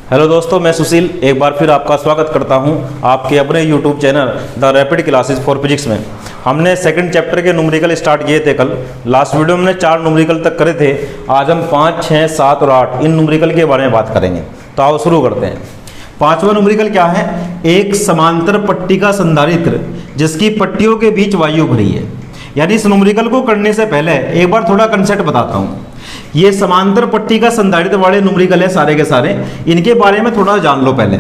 Hello दोस्तों, मैं सुशील एक बार फिर आपका स्वागत करता हूं आपके अपने YouTube channel the rapid classes for physics में। हमने सेकंड चैप्टर के न्यूमेरिकल स्टार्ट किए थे कल। लास्ट वीडियो में हमने 4 न्यूमेरिकल तक करे थे। आज हम 5, 6, 7 और 8 इन न्यूमेरिकल के बारे में बात करेंगे। तो आओ शुरू करते हैं। 5वां न्यूमेरिकल क्या है? एक समांतर पट्टी का संधारित्र जिसकी पट्टियों के बीच वायु भरी है। यानी इस न्यूमेरिकल को करने से पहले एक बार थोड़ा कंसेप्ट बताता हूँ। ये समांतर पट्टी का संधारित्र वाले न्यूमेरिकल है सारे के सारे, इनके बारे में थोड़ा जान लो पहले।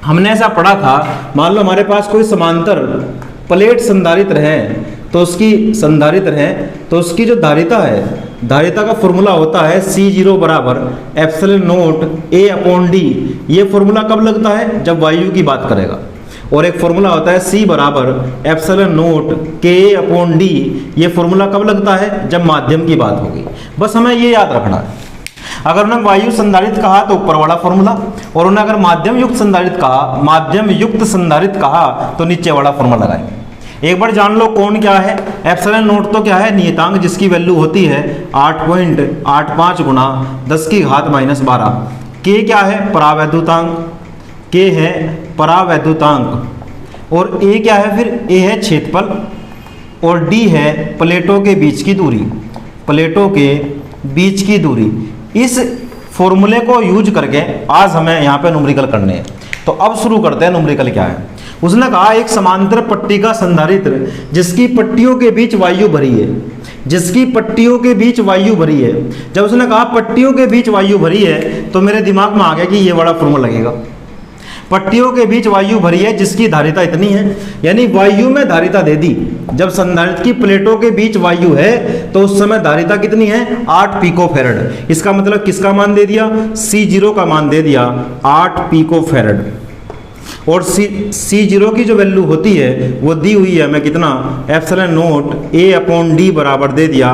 हमने ऐसा पढ़ा था, मान लो हमारे पास कोई समांतर प्लेट संधारित्र है तो उसकी जो धारिता है, धारिता का फॉर्मूला होता है C0 बराबर एप्सिलॉन नोट A/D। ये फॉर्मूला कब लगता है? जब वायु की बात करेगा। और एक फॉर्मूला होता है C बराबर एप्सिलॉन नोट K/D। ये फॉर्मूला कब लगता है? जब माध्यम की बात होगी। बस हमें ये याद रखना है। अगर उन्हें वायु संधारित्र कहा तो ऊपर वाला फॉर्मूला, और उन्हें अगर माध्यम युक्त संधारित्र कहा तो नीचे वाला फॉर्मूला लगाएंगे। एक बार जान लो कौन क्या है। एप्सिलॉन नोट तो क्या है? नियतांक जिसकी वैल्यू होती है 8.85 गुणा 10 की घात -12। के क्या है? परावैद्युतांक। के है परावैद्युतांक। और ए क्या है? फिर ए है क्षेत्रफल, और डी है प्लेटों के बीच की दूरी। प्लेटों के बीच की दूरी। इस फॉर्मूले को यूज करके आज हमें यहाँ पे न्यूमेरिकल करने हैं। तो अब शुरू करते हैं। न्यूमेरिकल क्या है? उसने कहा एक समांतर पट्टी का संधारित्र जिसकी पट्टियों के बीच वायु भरी है। जिसकी पट्टियों के बीच वायु भरी है। जब उसने कहा पट्टियों के बीच वायु भरी है तो मेरे दिमाग में आ गया कि ये बड़ा फॉर्मूला लगेगा। पट्टियों के बीच वायु भरी है जिसकी धारिता इतनी है, यानी वायु में धारिता दे दी। जब संधारित्र की प्लेटों के बीच वायु है तो उस समय धारिता कितनी है? 8 पिकोफैरड। इसका मतलब किसका मान दे दिया? C0 का मान दे दिया 8 पिकोफैरड। और C0 की जो वैल्यू होती है वो दी हुई है हमें कितना? एप्सिलॉन नोट A/D बराबर दे दिया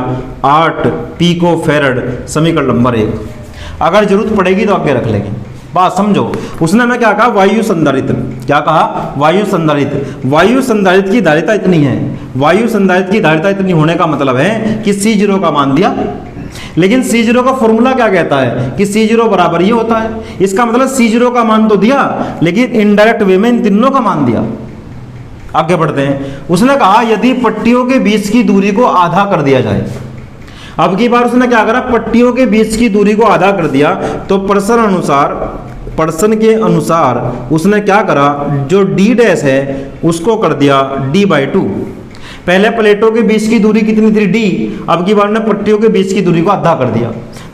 8 पिकोफैरड। समीकरण नंबर 1। अगर जरूरत पड़ेगी तो आगे रख लेंगे। बात समझो। उसने हमें क्या कहा? वायु संधारित्र। क्या कहा? वायु संधारित्र। वायु संधारित्र की धारिता इतनी है। वायु संधारित्र की धारिता इतनी होने का मतलब है कि C0 का मान दिया। लेकिन C0 का फॉर्मूला क्या कहता है? कि C0 बराबर ये होता है। इसका मतलब C0 का मान तो दिया, लेकिन इनडायरेक्ट वे में इन तीनों का मान दिया। आगे बढ़ते हैं। उसने कहा यदि पट्टियों के बीच की दूरी को आधा कर दिया जाए। अब की बार उसने क्या करा? पट्टियों के बीच की दूरी को आधा कर दिया तो प्रश्न के अनुसार उसने क्या करा? जो D' है उसको कर दिया D/2। पहले प्लेटों के बीच की दूरी कितनी थी? D। अब की बार ने पट्टियों के बीच की दूरी को आधा कर दिया।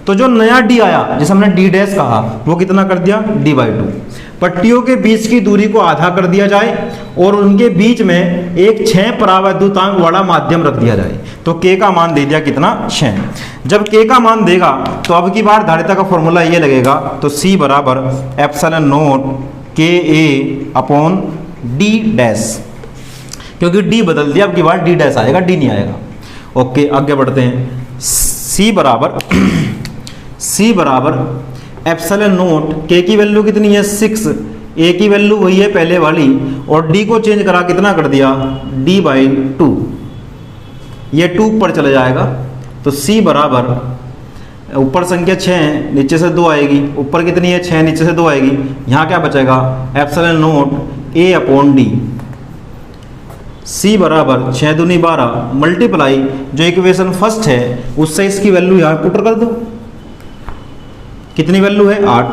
तो जो नया D आया जिसे हमने D' कहा वो कितना कर दिया? D/2। पट्टियों के बीच की दूरी को आधा कर दिया जाए और उनके बीच में एक 6 परावैद्युतांक वाला माध्यम रख दिया जाए तो K का मान दे दिया कितना? 6। जब K का मान देगा तो अब की बार धारिता का फॉर्मूला ये लगेगा, तो C बराबर एप्सिलॉन नोट KA/D'। क्योंकि D बदल दिया, अब की बार D' आएगा, D नहीं आएगा। ओके, आगे बढ़ते हैं। C बराबर एप्सिलॉन नोट K की वैल्यू कितनी है? 6। A की वैल्यू वही है पहले वाली, और D को चेंज करा कितना कर दिया? D/2। ये 2 ऊपर चला जाएगा तो C बराबर ऊपर संख्या 6 है, नीचे से 2 आएगी। ऊपर कितनी है? 6, नीचे से 2 आएगी। यहाँ क्या बचेगा? Epsilon note A/D। C बराबर 6 दूनी 12 मल्टीप्लाई जो इक्वेशन फर्स्ट है उससे इसकी वैल्यू यहाँ पुट कर दो। कितनी वैल्यू है? 8।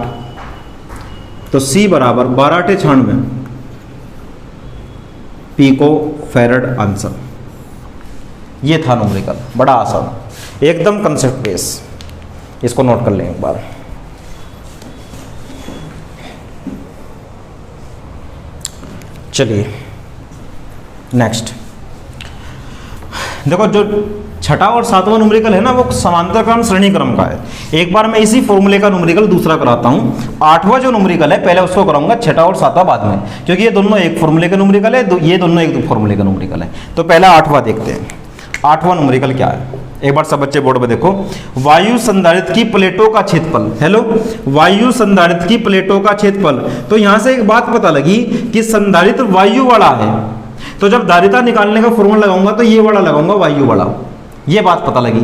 तो C बराबर 12×8 पिकोफैरड आंसर। ये था न्यूमेरिकल, बड़ा आसान, एकदम कंसेप्ट बेस। इसको नोट कर लें एक बार। चलिए नेक्स्ट देखो, जो 6वां और 7वां न्यूमेरिकल है ना वो समांतर क्रम श्रेणी क्रम का है। एक बार मैं इसी फॉर्मूले का न्यूमेरिकल दूसरा कराता हूँ। 8वां जो न्यूमेरिकल है पहले उसको कराऊंगा, 6वां और 7वां बाद में, क्योंकि ये दोनों एक फॉर्मूले का न्यूमेरिकल है, ये दोनों एक फॉर्मूले का न्यूमेरिकल है। तो पहला 8वां देखते हैं। 8वां न्यूमेरिकल क्या है? एक बार सब बच्चे बोर्ड पे देखो। वायु संधारित्र की प्लेटों का क्षेत्रफल। हेलो, वायु संधारित्र की प्लेटों का क्षेत्रफल। तो यहां से एक बात पता लगी कि संधारित्र वायु वाला है, तो जब धारिता निकालने का फॉर्मूला लगाऊंगा तो ये वाला लगाऊंगा, वायु वाला। ये बात पता लगी।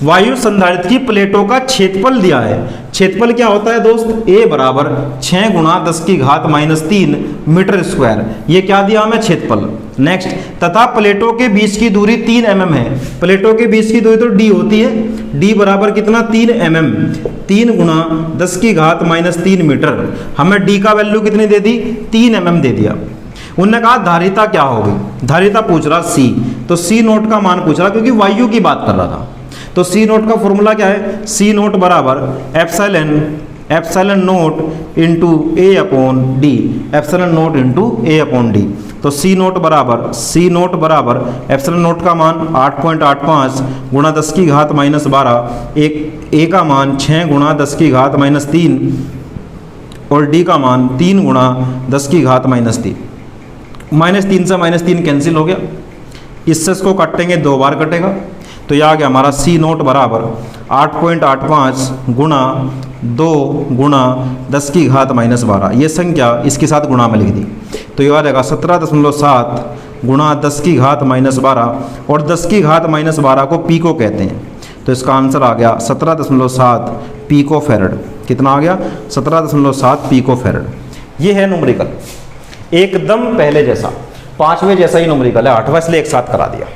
वायु संधारित्र की प्लेटों का क्षेत्रफल दिया है। क्षेत्रफल क्या होता है दोस्त? ए बराबर 6 गुणा 10 की घात -3 मीटर स्क्वायर। ये क्या दिया हमें? क्षेत्रफल। नेक्स्ट, तथा प्लेटों के बीच की दूरी 3 mm है। प्लेटों के बीच की दूरी तो d होती है, d बराबर कितना? 3 mm। 3 गुणा 10 की घात -3 मीटर। हमें d का वैल्यू कितनी दे दी? 3 mm दे दिया। उन्होंने कहा धारिता क्या होगी? धारिता पूछ रहा C, तो C नोट का मान पूछ रहा, क्योंकि वायु की बात कर रहा था। तो C नोट का फॉर्मूला क्या है? C नोट बराबर epsilon naught into A upon D, epsilon naught into A upon D. तो C नोट बराबर एप्सिलॉन नोट का मान 8.85 गुणा 10 की घात -12, एक ए का मान 6 गुणा 10 की घात -3 और डी का मान 3 गुणा 10 की घात -3। -3 से -3 कैंसिल हो गया, इससे इसको काटेंगे 2 बार कटेगा, तो यह आ गया हमारा C नोट बराबर 8.85 गुणा 2 गुणा 10 की घात -12। ये संख्या इसके साथ गुणा में लिख दी, तो ये आ जाएगा 17.7 गुणा 10 की घात -12, और 10 की घात -12 को पीको कहते हैं। तो इसका आंसर आ गया 17.7 पीको फेरड। कितना आ गया? 17.7 पीको फेरड। ये है न्यूमेरिकल, एकदम पहले जैसा, 5वें जैसा ही न्यूमेरिकल है, 8वां इसलिए एक साथ करा दिया।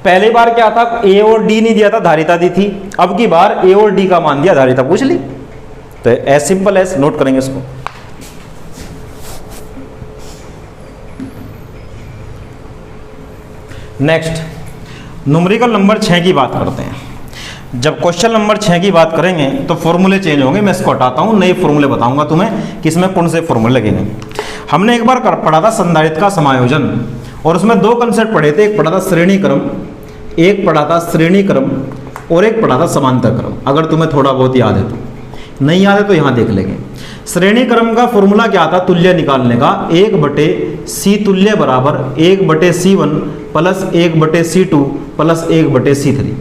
पहली बार क्या था? ए और डी नहीं दिया था, धारिता दी थी। अब की बार ए और डी का मान दिया, धारिता पूछ ली। तो एज सिंपल एज, नोट करेंगे इसको। नेक्स्ट, न्यूमेरिकल नंबर 6 की बात करते हैं। जब क्वेश्चन नंबर 6 की बात करेंगे तो फॉर्मूले चेंज होंगे। मैं इसको हटाता हूं, नए फॉर्मूले बताऊंगा तुम्हें कि इसमें कौन से फॉर्मूले लगेंगे। हमने एक बार पढ़ा था संधारित्र का समायोजन, और उसमें 2 कंसेप्ट पढ़े थे। एक पढ़ा था श्रेणी क्रम, एक पढ़ा था श्रेणी क्रम, और एक पढ़ा था समांतर क्रम। अगर तुम्हें थोड़ा बहुत याद है तो, नहीं याद है तो यहां देख लेंगे। श्रेणी क्रम का फॉर्मूला क्या था तुल्य निकालने का? 1/C तुल्य बराबर 1/C1 plus 1/C2 plus 1/C3।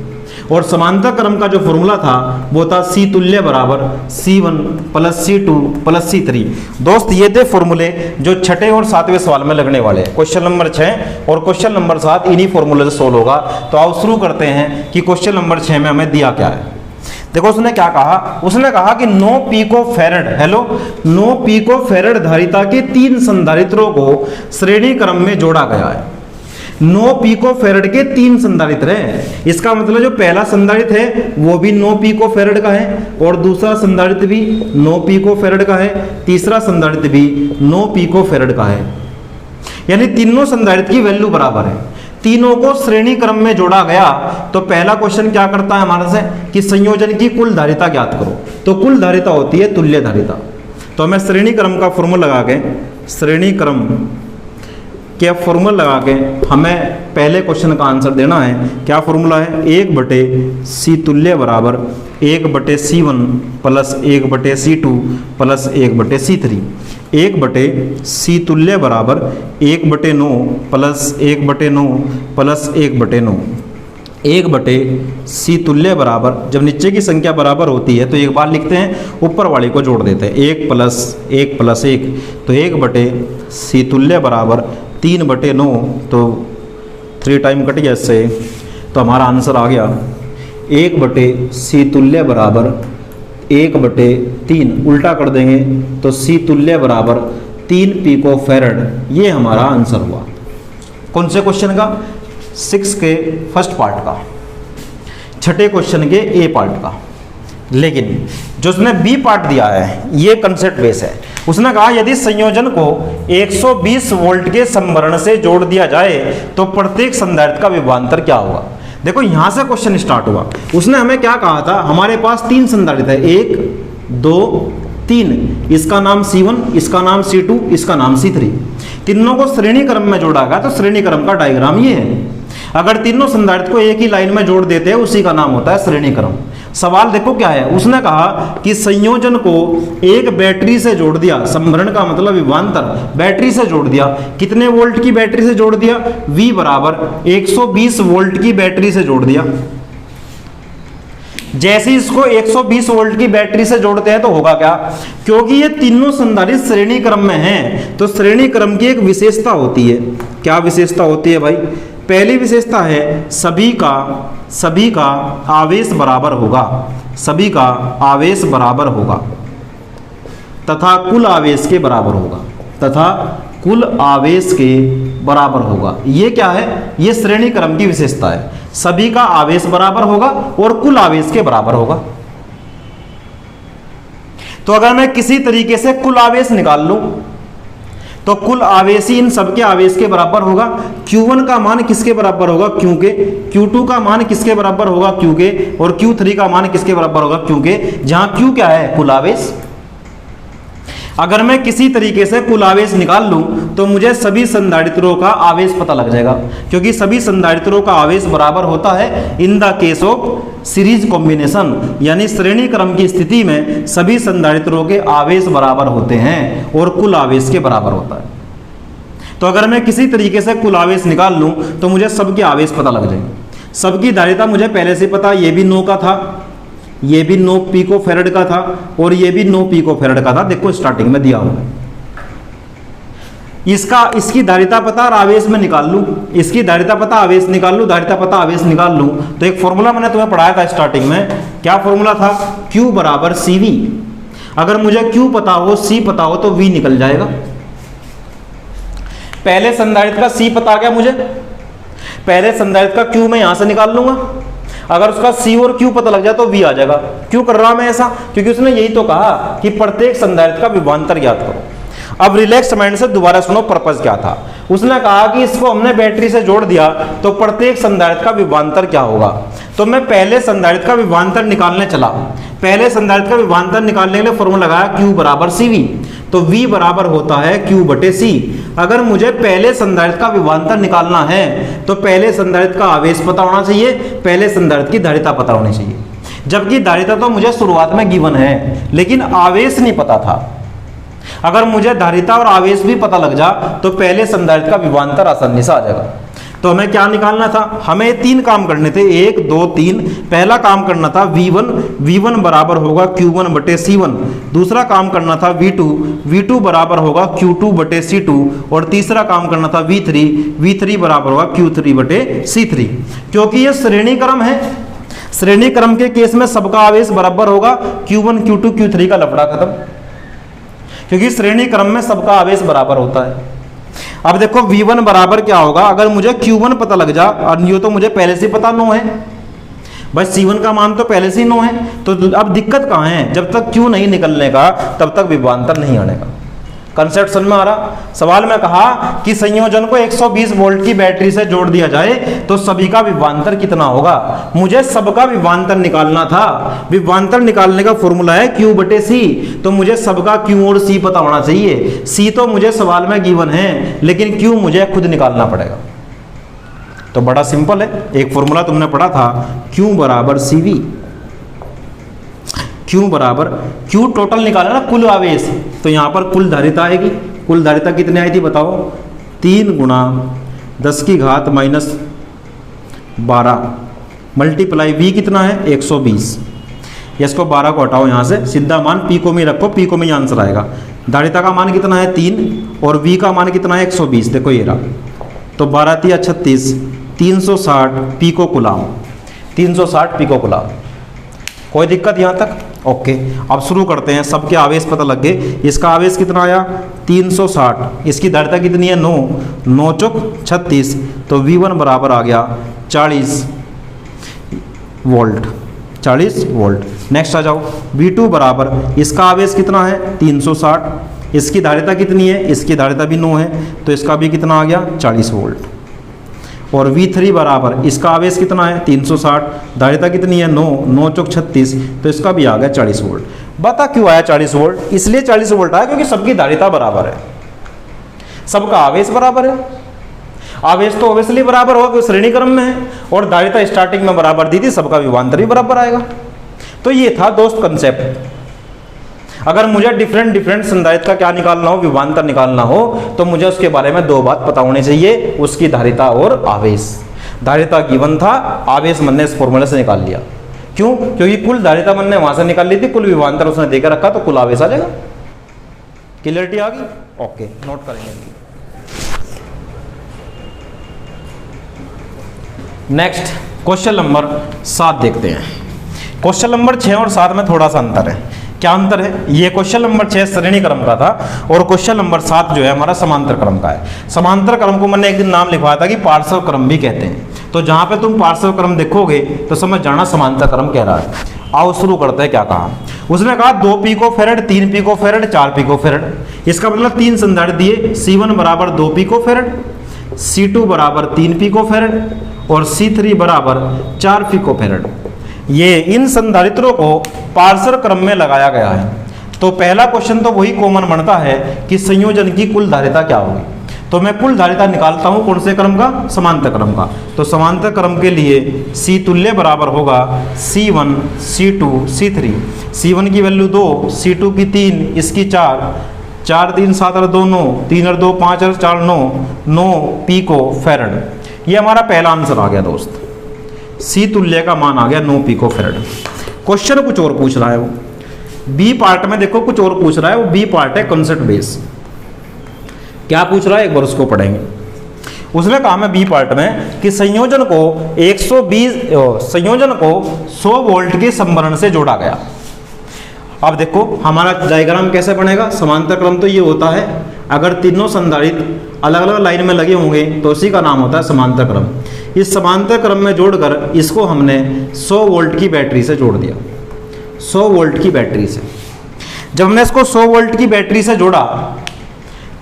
और समांतर क्रम का जो फॉर्मूला था वो था C तुल्य बराबर C1 plus C2 plus C3। दोस्त ये थे फॉर्मूले जो छठे और 7वें सवाल में लगने वाले हैं। क्वेश्चन नंबर 6 और क्वेश्चन नंबर 7 इन्हीं फॉर्मूले से सोल्व होगा। तो आओ शुरू करते हैं कि क्वेश्चन नंबर 6 में हमें दिया क्या है। देखो उसने क्या कहा? उसने कहा कि 9 पिको फैरड धारिता के 3 संधारित्रों को श्रेणी क्रम में जोड़ा गया है। 9 पिको फैरड के 3 संधारित्र हैं। इसका मतलब जो पहला संधारित्र है वो भी 9 पिको फैरड का है, और दूसरा संधारित्र भी 9 पिको फैरड का है, तीसरा संधारित्र भी 9 पिको फैरड का है। यानी तीनों संधारित्र की वैल्यू बराबर है। तीनों को श्रेणी क्रम में जोड़ा गया। तो पहला क्वेश्चन क्या करता है हमारे से कि संयोजन की कुल धारिता ज्ञात करो। तो कुल धारिता होती है तुल्य धारिता। तो हमें श्रेणी क्रम का फॉर्मूला लगा के, श्रेणी क्रम के फॉर्मूला लगा के हमें पहले क्वेश्चन का आंसर देना है। क्या फॉर्मूला है? 1/C तुल्य बराबर 1/C1 plus 1/C2 plus 1/C3। 1/C तुल्य बराबर 1/9 प्लस 1/9 प्लस 1/9। 1/C तुल्य बराबर, जब नीचे की संख्या बराबर होती है तो एक बार लिखते हैं, ऊपर वाले को जोड़ देते हैं। 1 प्लस 1 प्लस 1, तो 1/C तुल्य बराबर 3/9, तो 3 टाइम कट गया इससे, तो हमारा आंसर आ गया 1/C तुल्य बराबर 1/3। उल्टा कर देंगे तो C तुल्य बराबर 3 पिको फैरड। ये हमारा आंसर हुआ। कौन से क्वेश्चन का? 6 के फर्स्ट पार्ट का, छठे क्वेश्चन के ए पार्ट का। लेकिन जो उसने बी पार्ट दिया है ये कंसेप्ट बेस है। उसने कहा यदि संयोजन को 120 वोल्ट के संभरण से जोड़ दिया जाए तो प्रत्येक संधारित्र का विभवांतर क्या होगा। देखो यहां से क्वेश्चन स्टार्ट हुआ। उसने हमें क्या कहा था? हमारे पास 3 संधारित्र है, 1 2 3। इसका नाम C1, इसका नाम C2, इसका नाम C3। तीनों को श्रेणी क्रम में जोड़ा गया। तो श्रेणी क्रम का डायग्राम ये है। अगर तीनों संधारित्र को एक ही लाइन में जोड़ देते हैं उसी का नाम होता है श्रेणी क्रम। सवाल देखो क्या है। उसने कहा कि संयोजन को एक बैटरी से जोड़ दिया। संभरण का मतलब विभवांतर, बैटरी से जोड़ दिया। कितने वोल्ट की बैटरी से जोड़ दिया? V बराबर 120 वोल्ट की बैटरी से जोड़ दिया। जैसे इसको 120 वोल्ट की बैटरी से जोड़ते हैं तो होगा क्या? क्योंकि ये तीनों संधारित्र श्रेणी क्रम में हैं, तो श्रेणी क्रम की एक विशेषता होती है। क्या विशेषता होती है भाई? पहली विशेषता है सभी का आवेश बराबर होगा, सभी का आवेश बराबर होगा तथा कुल आवेश के बराबर होगा, तथा कुल आवेश के बराबर होगा। ये क्या है? ये श्रेणी क्रम की विशेषता है। सभी का आवेश बराबर होगा और कुल आवेश के बराबर होगा। तो अगर मैं किसी तरीके से कुल आवेश निकाल लूं तो कुल आवेश ही इन सबके आवेश के बराबर होगा। Q1 का मान किसके बराबर होगा? Q के। Q2 का मान किसके बराबर होगा? Q के। और Q3 का मान किसके बराबर होगा? Q के। जहां Q क्या है? कुल आवेश। अगर मैं किसी तरीके से कुल आवेश निकाल लूं तो मुझे सभी संधारित्रों का आवेश पता लग जाएगा, क्योंकि सभी संधारित्रों का आवेश बराबर होता है in the case of series combination, यानी श्रेणी क्रम की स्थिति में सभी संधारित्रों के आवेश बराबर होते हैं और कुल आवेश के बराबर होता है। तो अगर मैं किसी तरीके से कुल आवेश निकाल लूं तो मुझे सबके आवेश पता लग जाएंगे। सबकी धारिता मुझे पहले से पता, ये भी 9 का था, ये भी 9 पिको फेरेड का था और ये भी 9 पिको फेरेड का था। देखो स्टार्टिंग में दिया हुआ इसकी धारिता पता और आवेश में निकाल लूं, इसकी धारिता पता आवेश निकाल लूं, धारिता पता आवेश निकाल लूं तो एक फॉर्मूला मैंने तुम्हें पढ़ाया था स्टार्टिंग में। क्या फॉर्मूला था? Q बराबर CV। अगर मुझे Q पता हो, C पता हो तो V निकल जाएगा। पहले संधारित्र का C पता गया मुझे, पहले संधारित्र का Q मैं यहां से निकाल लूंगा। अगर उसका C और Q पता लग जाए तो V आ जाएगा। क्यों कर रहा मैं ऐसा? क्योंकि उसने यही तो कहा कि प्रत्येक संधारित्र का विभवांतर ज्ञात करो। अब रिलैक्स माइंड से दोबारा सुनो पर्पस क्या था। उसने कहा कि इसको हमने बैटरी से जोड़ दिया तो प्रत्येक संधारित्र का विभवांतर क्या होगा। तो मैं पहले संधारित्र का विभवांतर निकालने चला। पहले संधारित्र का विभवांतर निकालने के लिए फॉर्मूला लगाया Q बराबर CV। तो V बराबर होता है Q बटे C। अगर मुझे पहले संधारित्र का विभवांतर निकालना है तो पहले संधारित्र का आवेश पता होना चाहिए, पहले संधारित्र की धारिता पता होनी चाहिए। जबकि धारिता तो मुझे शुरुआत में गिवन है लेकिन आवेश नहीं पता था। अगर मुझे धारिता और आवेश भी पता लग जा तो पहले संधारित्र का विभवांतर आसानी से आ जाएगा। तो हमें क्या निकालना था? हमें 3 काम करने थे, 1 2 3। पहला काम करना था V1 बराबर होगा Q1 बटे C1। दूसरा काम करना था V2 बराबर होगा Q2 बटे C2। और तीसरा काम करना था V3 बराबर होगा Q3 बटे C3। क्योंकि ये श्रेणी क्रम है, श्रेणी क्रम के केस में सबका आवेश बराबर होगा। Q1 Q2 Q3 का लफड़ा खत्म, क्योंकि श्रेणी क्रम में सबका आवेश बराबर होता है। अब देखो V1 बराबर क्या होगा? अगर मुझे Q1 पता लग जा, और ये तो मुझे पहले से पता 9 है, बस C1 का मान तो पहले से ही 9 है। तो अब दिक्कत कहाँ है? जब तक Q नहीं निकलने का तब तक विभवांतर नहीं आने का। कंसेप्ट समझ में आ रहा? सवाल में कहा कि संयोजन को 120 वोल्ट की बैटरी से जोड़ दिया जाए तो सभी का विभवांतर कितना होगा। मुझे सबका विभवांतर निकालना था। विभवांतर निकालने का फॉर्मूला है Q बटे C। तो मुझे सबका Q और C पता होना चाहिए। C तो मुझे सवाल में गिवन है लेकिन Q मुझे खुद निकालना पड़ेगा। तो बड़ा सिंपल है, एक फॉर्मूला तुमने पढ़ा था Q बराबर CV। Q टोटल निकाला ना, कुल आवेश, तो यहाँ पर कुल धारिता आएगी। कुल धारिता कितनी आई थी बताओ? 3 गुणा 10 की घात माइनस 12 मल्टीप्लाई V कितना है? 120। इसको 12 को हटाओ यहाँ से, सीधा मान पिको में रखो, पिको में ही आंसर आएगा। धारिता का मान कितना है? 3 और V का मान कितना है? 120। देखो ये रहा। तो 12 3 36 360 पिको कुलाम, 360 पिको कुलाम। कोई दिक्कत यहाँ तक? ओके। अब शुरू करते हैं। सबके आवेश पता लग गए। इसका आवेश कितना आया? 360। इसकी धारिता कितनी है? 9 चौक 36। तो V1 बराबर आ गया 40 वोल्ट, 40 वोल्ट। नेक्स्ट आ जाओ। V2 बराबर, इसका आवेश कितना है? 360। इसकी धारिता कितनी है? इसकी धारिता भी 9 है, तो इसका भी कितना आ गया? 40 वोल्ट। और V3 बराबर, इसका आवेश कितना है? 360। धारिता कितनी है? 9 चौक 36, तो इसका भी आ गया 40 वोल्ट। बता क्यों आया 40 वोल्ट? इसलिए 40 वोल्ट आया क्योंकि सबकी धारिता बराबर है, सबका आवेश बराबर है। आवेश तो ऑब्वियसली बराबर होगा क्योंकि श्रेणी क्रम में है, और धारिता स्टार्टिंग में बराबर दी थी, सबका विभवांतर भी बराबर आएगा। तो ये था दोस्त कंसेप्ट। अगर मुझे डिफरेंट संधारित्र का क्या निकालना हो, विभवांतर निकालना हो, तो मुझे उसके बारे में 2 बात पता होनी चाहिए, उसकी धारिता और आवेश। धारिता गिवन था, आवेश मैंने इस फॉर्मूले से निकाल लिया। क्यों? क्योंकि कुल धारिता मैंने वहां से निकाल ली थी, कुल विभवांतर उसने देकर रखा, तो कुल आवेश आ जाएगा। क्लियरिटी आ गई? ओके, नोट करेंगे। नेक्स्ट क्वेश्चन नंबर 7 देखते हैं। क्वेश्चन नंबर 6 और 7 में थोड़ा सा अंतर है। क्या अंतर है? ये क्वेश्चन नंबर 6 श्रेणी क्रम का था और क्वेश्चन नंबर 7 जो है हमारा समांतर क्रम का है। समांतर क्रम को मैंने एक दिन नाम लिखवाया था कि पार्श्व क्रम भी कहते हैं। तो जहां पे तुम पार्श्व क्रम देखोगे तो समझ जाना समांतर क्रम कह रहा है। आओ शुरू करते हैं। क्या कहा उसने? कहा 2 पिकोफैरेड, 3 पिकोफैरेड, 4 पिकोफैरेड। इसका मतलब 3 संधारित्र दिए, C1 बराबर 2 पिकोफैरेड, C2 बराबर 3 पिकोफैरेड और C3 बराबर 4 पिकोफैरेड। ये इन संधारित्रों को पार्श्व क्रम में लगाया गया है। तो पहला क्वेश्चन तो वही कॉमन बनता है कि संयोजन की कुल धारिता क्या होगी। तो मैं कुल धारिता निकालता हूं कौन से क्रम का? समांतर क्रम का। तो समांतर क्रम के लिए C तुल्य बराबर होगा C1 C2 C3। C1 की वैल्यू 2, C2 की 3, इसकी 4, 4 3 7 और 2 9, 3 और 2 5 और 4 9 पिको फैरड। ये हमारा पहला आंसर आ गया दोस्त। C तुल्य का मान आ गया 9 पिको फैरड। क्वेश्चन कुछ और पूछ रहा है वो। बी पार्ट में देखो कुछ और पूछ रहा है। वो बी पार्ट है कंसेप्ट बेस। क्या पूछ रहा है एक बार उसको पढ़ेंगे। उसने कहा मैं बी पार्ट में कि संयोजन को 100 वोल्ट के संवरण से जोड़ा गया। अब देखो हमारा डायग्राम कैसे बनेगा। समांतर क्रम तो ये होता है, अगर तीनों संधारित्र अलग अलग लाइन में लगे होंगे तो उसी का नाम होता है समांतर क्रम। इस समांतर क्रम में जोड़कर इसको हमने 100 वोल्ट की बैटरी से जोड़ दिया। 100 वोल्ट की बैटरी से जब हमने इसको 100 वोल्ट की बैटरी से जोड़ा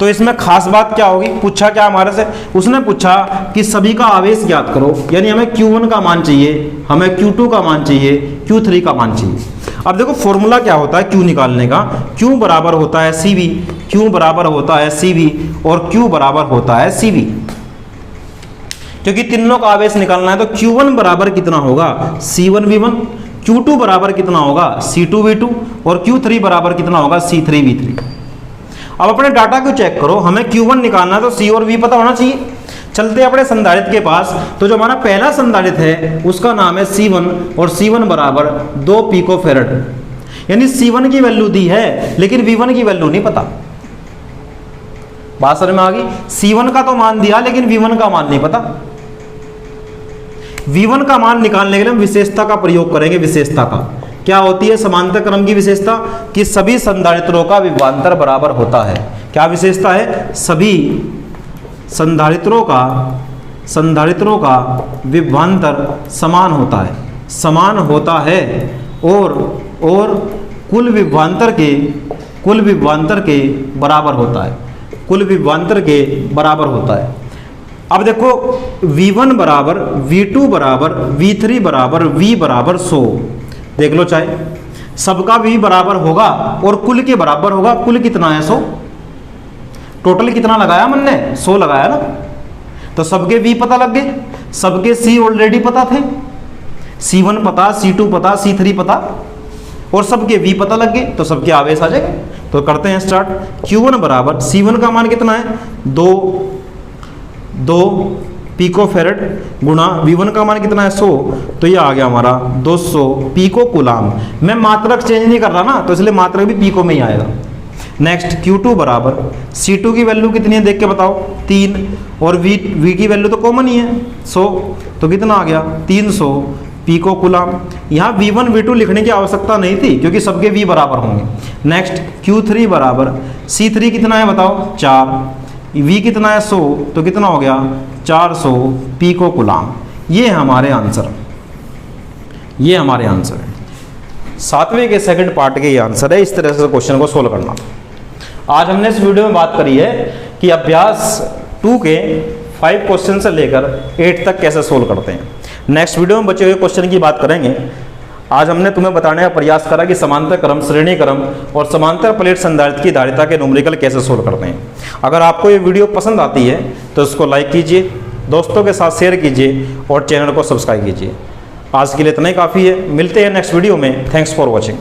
तो इसमें खास बात क्या होगी? पूछा क्या हमारे से? उसने पूछा कि सभी का आवेश ज्ञात करो। यानी हमें Q1 का मान चाहिए, हमें Q2 का मान चाहिए, Q3 का मान चाहिए। अब देखो फॉर्मूला क्या होता है Q निकालने का? Q बराबर होता है CV, Q बराबर होता है CV और Q बराबर होता है CV। क्योंकि तीनों का आवेश निकालना है तो Q1 बराबर कितना होगा? C1 V1, Q2 बराबर कितना होगा? C2 V2 और Q3 बराबर कितना होगा? C3 V3। अब अपने डाटा को चेक करो। हमें Q1 निकालना है तो C और V पता होना चाहिए। चलते अपने संधारित्र के पास। तो जो हमारा पहला संधारित्र है उसका नाम है C1 और C1 बराबर 2 पिको फैरड। यानी C1 की वैल्यू दी है लेकिन V1 की वैल्यू नहीं पता। बात समझ में आ गई? C1 का तो मान दिया लेकिन V1 का मान नहीं पता। V1 का मान निकालने के लिए हम विशेषता का प्रयोग करेंगे। विशेषता का क्या होती है? समांतर क्रम की विशेषता कि सभी संधारित्रों का विभवांतर बराबर होता है। क्या विशेषता है? सभी संधारित्रों का विभवांतर समान होता है, समान होता है और कुल विभवांतर के बराबर होता है, कुल विभवांतर के बराबर होता है। अब देखो V1 बराबर V2 बराबर V3 बराबर V बराबर 100। देख लो चाहे सबका V बराबर होगा और कुल के बराबर होगा। कुल कितना है? 100। टोटल कितना लगाया हमने? 100 लगाया ना। तो सबके V पता लग गए, सबके C ऑलरेडी पता थे। C1 पता, C2 पता, C3 पता और सबके V पता लग गए तो सबके आवेश आ जाएंगे। तो करते हैं स्टार्ट। Q1 बराबर C1 का मान कितना है? 2 पिको फैरड गुणा V1 का मान कितना है? 100। तो ये आ गया हमारा 200 पिको कूलाम। मैं मात्रक चेंज नहीं कर रहा ना तो इसलिए मात्रक भी पिको में ही आएगा। नेक्स्ट Q2 बराबर C2 की वैल्यू कितनी है देख के बताओ? 3 और V की वैल्यू तो कॉमन ही है 100। तो कितना आ गया? 300 पिको कूलाम। यहाँ V1 V2 लिखने की आवश्यकता नहीं थी क्योंकि सबके V बराबर होंगे। नेक्स्ट Q3 बराबर C3 कितना है बताओ? 4। V कितना है? 100। तो कितना हो गया? 400 पिको कूलाम। ये हमारे आंसर है। 7वें के सेकंड पार्ट के ये आंसर है। इस तरह से क्वेश्चन को सोल्व करना। आज हमने इस वीडियो में बात करी है कि अभ्यास 2 के 5 क्वेश्चन से लेकर 8 तक कैसे सोल्व करते हैं। नेक्स्ट वीडियो में बचे हुए क्वेश्चन की बात करेंगे। आज हमने तुम्हें बताने का प्रयास करा कि समांतर क्रम, श्रेणी क्रम और समांतर प्लेट संधारित्र की धारिता के न्यूमेरिकल कैसे सोल्व करते हैं। अगर आपको ये वीडियो पसंद आती है तो इसको लाइक कीजिए, दोस्तों के साथ शेयर कीजिए और चैनल को सब्सक्राइब कीजिए। आज के लिए इतना ही काफ़ी है। मिलते हैं नेक्स्ट वीडियो में। Thanks for watching.